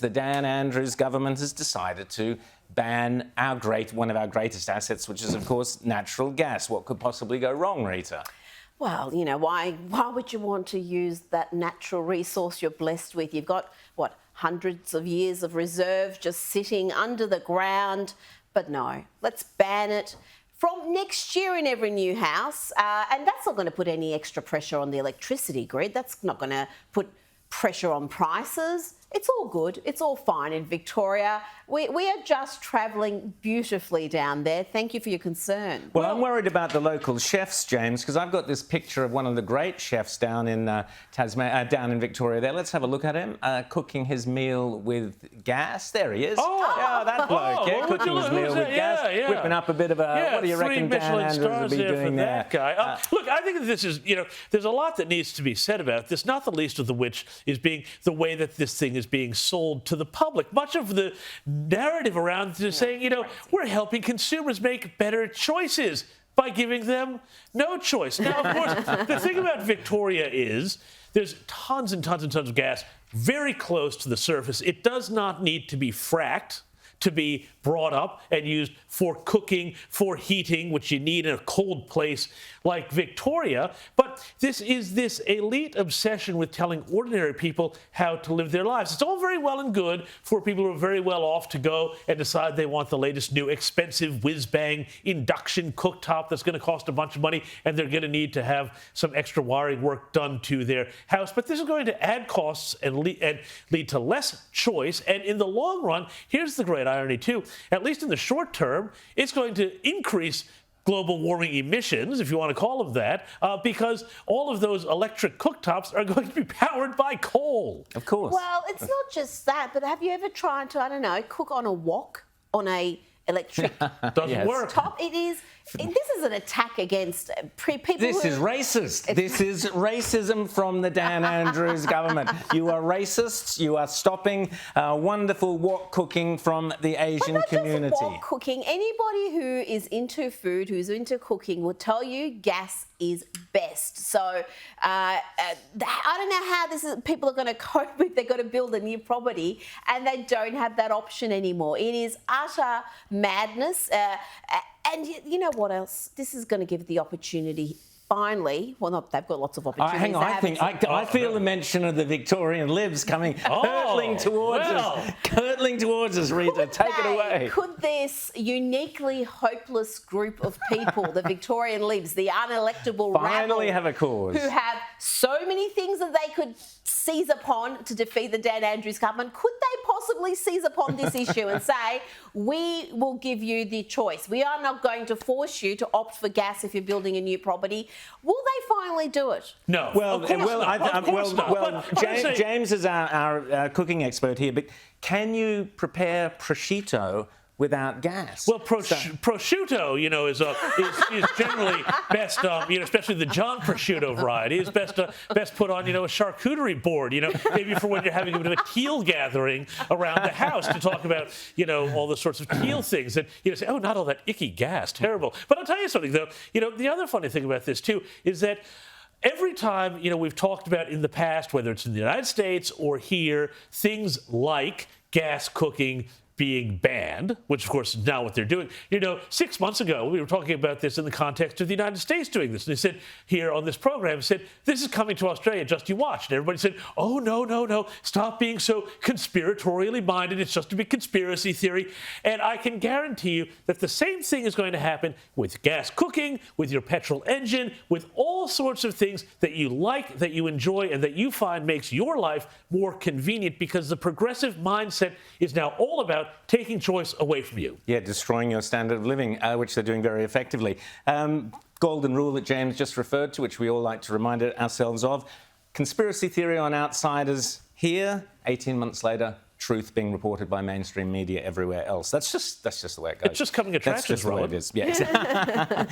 The Dan Andrews government has decided to ban one of our greatest assets, which is, of course, natural gas. What could possibly go wrong, Rita? Well, you know, why would you want to use that natural resource you're blessed with? You've got, what, hundreds of years of reserve just sitting under the ground. But no, let's ban it from next year in every new house. And that's not going to put any extra pressure on the electricity grid. That's not going to put pressure on prices. It's all good. It's all fine in Victoria. We are just travelling beautifully down there. Thank you for your concern. Well, I'm worried about the local chefs, James, because I've got this picture of one of the great chefs down in down in Victoria there. Let's have a look at him cooking his meal with gas. There he is. Oh, yeah, that bloke, yeah, cooking his meal with gas, whipping up a bit of a, what do you reckon Dan Andrews would be doing there? That guy. Look, I think this is, there's a lot that needs to be said about this, not the least of the which is being the way that this thing is being sold to the public. Much of the narrative around it is saying, we're helping consumers make better choices by giving them no choice. Now, of course, the thing about Victoria is there's tons and tons and tons of gas very close to the surface. It does not need to be fracked to be brought up and used for cooking, for heating, which you need in a cold place like Victoria. But this is this elite obsession with telling ordinary people how to live their lives. It's all very well and good for people who are very well off to go and decide they want the latest new expensive whiz-bang induction cooktop that's going to cost a bunch of money, and they're going to need to have some extra wiring work done to their house. But this is going to add costs and lead to less choice. And in the long run, here's the great irony too, at least in the short term, it's going to increase global warming emissions, if you want to call them that, because all of those electric cooktops are going to be powered by coal. Of course. Well, it's not just that, but have you ever tried to, I don't know, cook on a wok on a electric Doesn't work. top? This is an attack against people. This is racist. This is racism from the Dan Andrews government. You are racists. You are stopping wonderful wok cooking from the Asian community. Not just wok cooking. Anybody who is into food, who's into cooking, will tell you gas is best. So I don't know how people are going to cope if they've got to build a new property and they don't have that option anymore. It is utter madness. And you know what else? This is going to give the opportunity. Finally, well, they've got lots of opportunities. Hang on, I feel the mention of the Victorian Libs coming hurtling towards us, Rita. Take it away. Could this uniquely hopeless group of people, the Victorian Libs, the unelectable finally rabble, have a cause, who have so many things that they could seize upon to defeat the Dan Andrews government, could they possibly seize upon this issue and say, we will give you the choice. We are not going to force you to opt for gas if you're building a new property. Will they finally do it? No. James is our cooking expert here, but can you prepare prosciutto without gas? Well, prosciutto, is generally best, especially the John prosciutto variety, is best put on, a charcuterie board, maybe for when you're having a bit of a teal gathering around the house to talk about, all the sorts of teal things. And, say, oh, not all that icky gas, terrible. But I'll tell you something, though. The other funny thing about this, too, is that every time, we've talked about in the past, whether it's in the United States or here, things like gas cooking being banned, which of course is now what they're doing. 6 months ago, we were talking about this in the context of the United States doing this. And they said here on this program, this is coming to Australia, just you watch. And everybody said, oh, no, stop being so conspiratorially minded. It's just a big conspiracy theory. And I can guarantee you that the same thing is going to happen with gas cooking, with your petrol engine, with all sorts of things that you like, that you enjoy, and that you find makes your life more convenient, because the progressive mindset is now all about taking choice away from you. Yeah, destroying your standard of living, which they're doing very effectively. Golden rule that James just referred to, which we all like to remind ourselves of. Conspiracy theory on outsiders here, 18 months later, truth being reported by mainstream media everywhere else. That's just the way it goes. It's just coming attractions, That's just the way it is. Yeah.